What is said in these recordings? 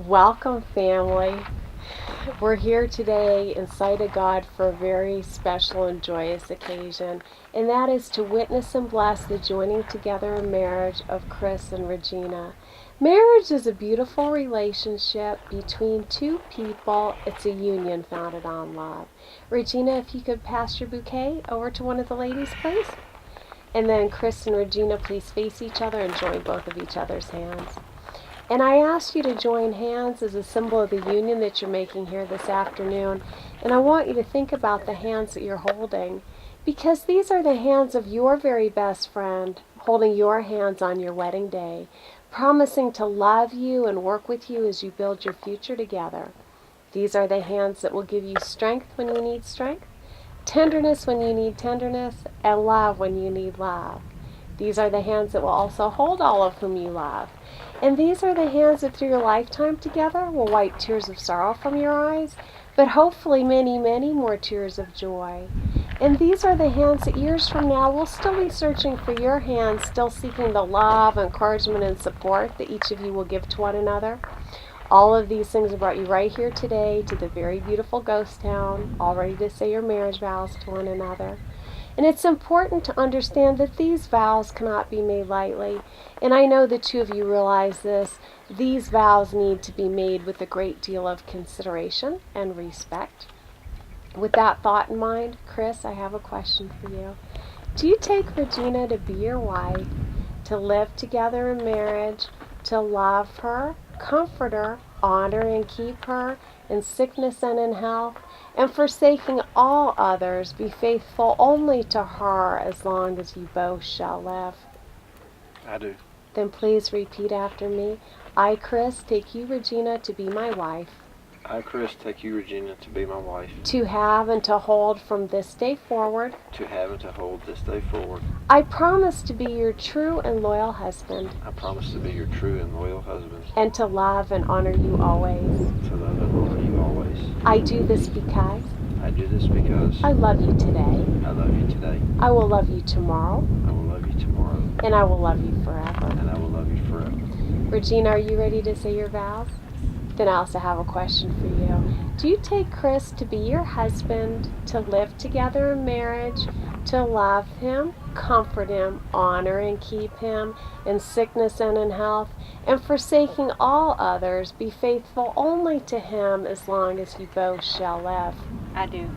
Welcome, family. We're here today in sight of God for a very special and joyous occasion, and that is to witness and bless the joining together in marriage of Chris and Regina. Marriage is a beautiful relationship between two people. It's a union founded on love. Regina, if you could pass your bouquet over to one of the ladies, please. And then Chris and Regina, please face each other and join both of each other's hands. And I ask you to join hands as a symbol of the union that you're making here this afternoon. And I want you to think about the hands that you're holding, because these are the hands of your very best friend holding your hands on your wedding day, promising to love you and work with you as you build your future together. These are the hands that will give you strength when you need strength, tenderness when you need tenderness, and love when you need love. These are the hands that will also hold all of whom you love. And these are the hands that through your lifetime together will wipe tears of sorrow from your eyes, but hopefully many, many more tears of joy. And these are the hands that years from now will still be searching for your hands, still seeking the love, encouragement, and support that each of you will give to one another. All of these things have brought you right here today to the very beautiful ghost town, all ready to say your marriage vows to one another. And it's important to understand that these vows cannot be made lightly. And I know the two of you realize this. These vows need to be made with a great deal of consideration and respect. With that thought in mind, Chris, I have a question for you. Do you take Regina to be your wife, to live together in marriage, to love her, comfort her, honor and keep her in sickness and in health, and forsaking all others, be faithful only to her as long as you both shall live? I do. Then please repeat after me. I, Chris, take you, Regina, to be my wife, I, Chris, take you, Regina, to be my wife, to have and to hold from this day forward. to have and to hold this day forward. I promise to be your true and loyal husband, I promise to be your true and loyal husband, and to love and honor you always. to love and honor you always. I do this because I do this because I love you today. I love you today. I will love you tomorrow, I will love you tomorrow, and I will love you forever. and I will love you forever. Regina, are you ready to say your vows? Then I also have a question for you. Do you take Chris to be your husband, to live together in marriage, to love him, comfort him, honor and keep him in sickness and in health, and forsaking all others, be faithful only to him as long as you both shall live? I do.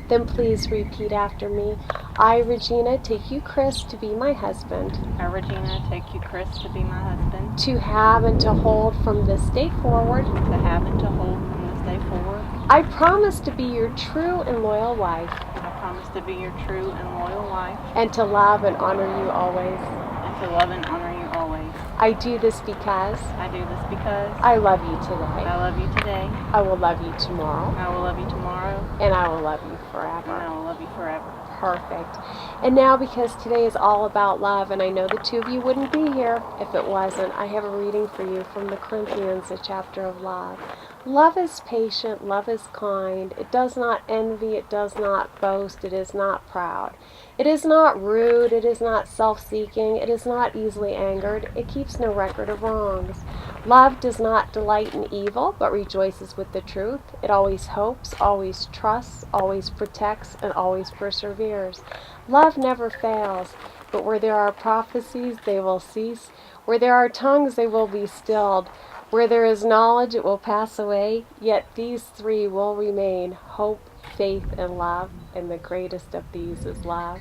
Then please repeat after me. I, Regina, take you, Chris, to be my husband, I, Regina, take you, Chris, to be my husband, to have and to hold from this day forward. to have and to hold from this day forward. I promise to be your true and loyal wife, I promise to be your true and loyal wife, and to love and honor you always. and to love and honor you always. I do this because I do this because I love you today. I love you today, I will love you tomorrow, I will love you tomorrow, and I will love you and I forever. will love you forever. Perfect. And now, because today is all about love, and I know the two of you wouldn't be here if it wasn't, I have a reading for you from the Corinthians, a chapter of love. Love is patient, love is kind, it does not envy, it does not boast, it is not proud. It is not rude, it is not self-seeking, it is not easily angered, it keeps no record of wrongs. Love does not delight in evil, but rejoices with the truth. It always hopes, always trusts, always protects, and always perseveres. Love never fails, but where there are prophecies, they will cease. Where there are tongues, they will be stilled. Where there is knowledge, it will pass away. Yet these three will remain: hope, faith, and love. And the greatest of these is love.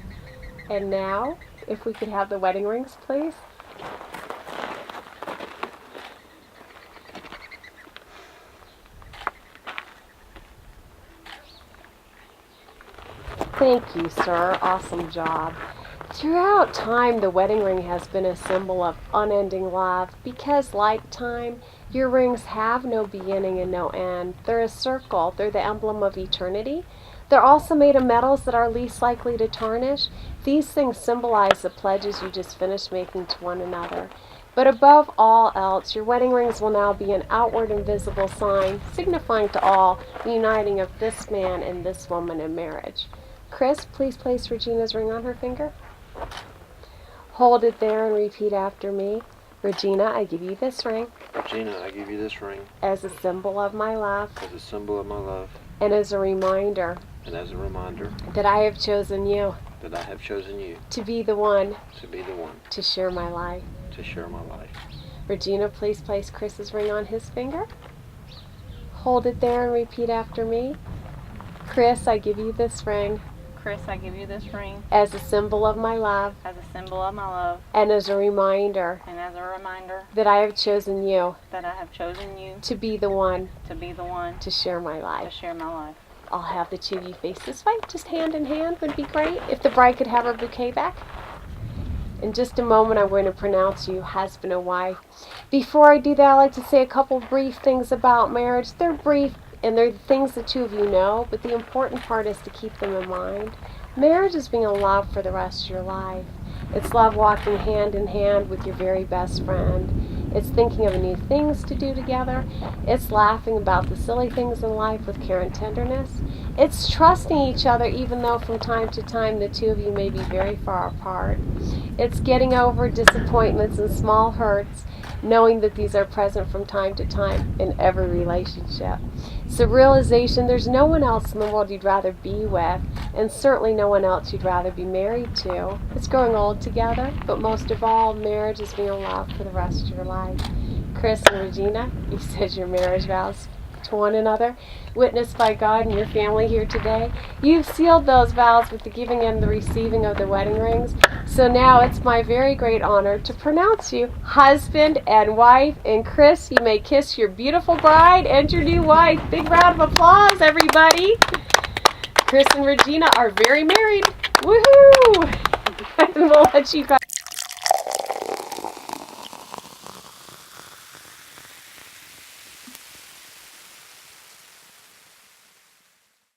And now, if we could have the wedding rings, please. Thank you, sir. Awesome job. Throughout time, the wedding ring has been a symbol of unending love because, like time, your rings have no beginning and no end. They're a circle. They're the emblem of eternity. They're also made of metals that are least likely to tarnish. These things symbolize the pledges you just finished making to one another. But above all else, your wedding rings will now be an outward and visible sign, signifying to all the uniting of this man and this woman in marriage. Chris, please place Regina's ring on her finger. Hold it there and repeat after me. Regina, I give you this ring. Regina, I give you this ring as a symbol of my love as a symbol of my love and as a reminder and as a reminder that I have chosen you that I have chosen you to be the one to be the one to share my life. to share my life. Regina, please place Chris's ring on his finger. Hold it there and repeat after me. Chris, I give you this ring Chris, I give you this ring as a symbol of my love as a symbol of my love and as a reminder and as a reminder that I have chosen you that I have chosen you to be the one to be the one to share my to life. share my life. I'll have the two of you face this way, just hand in hand would be great. If the bride could have her bouquet back. In just a moment, I'm going to pronounce you husband and wife. Before I do that, I'd like to say a couple brief things about marriage. They're brief and they're things the two of you know, but the important part is to keep them in mind. Marriage is being in love for the rest of your life. It's love walking hand in hand with your very best friend. It's thinking of new things to do together. It's laughing about the silly things in life with care and tenderness. It's trusting each other even though from time to time the two of you may be very far apart. It's getting over disappointments and small hurts, knowing that these are present from time to time in every relationship. It's the realization there's no one else in the world you'd rather be with, and certainly no one else you'd rather be married to. It's growing old together, but most of all, marriage is being in love for the rest of your life. Chris and Regina, you said your marriage vows to one another, witnessed by God and your family here today. You've sealed those vows with the giving and the receiving of the wedding rings. So now it's my very great honor to pronounce you husband and wife. And Chris, you may kiss your beautiful bride and your new wife. Big round of applause, everybody. Chris and Regina are very married. Woohoo! And we'll let you guys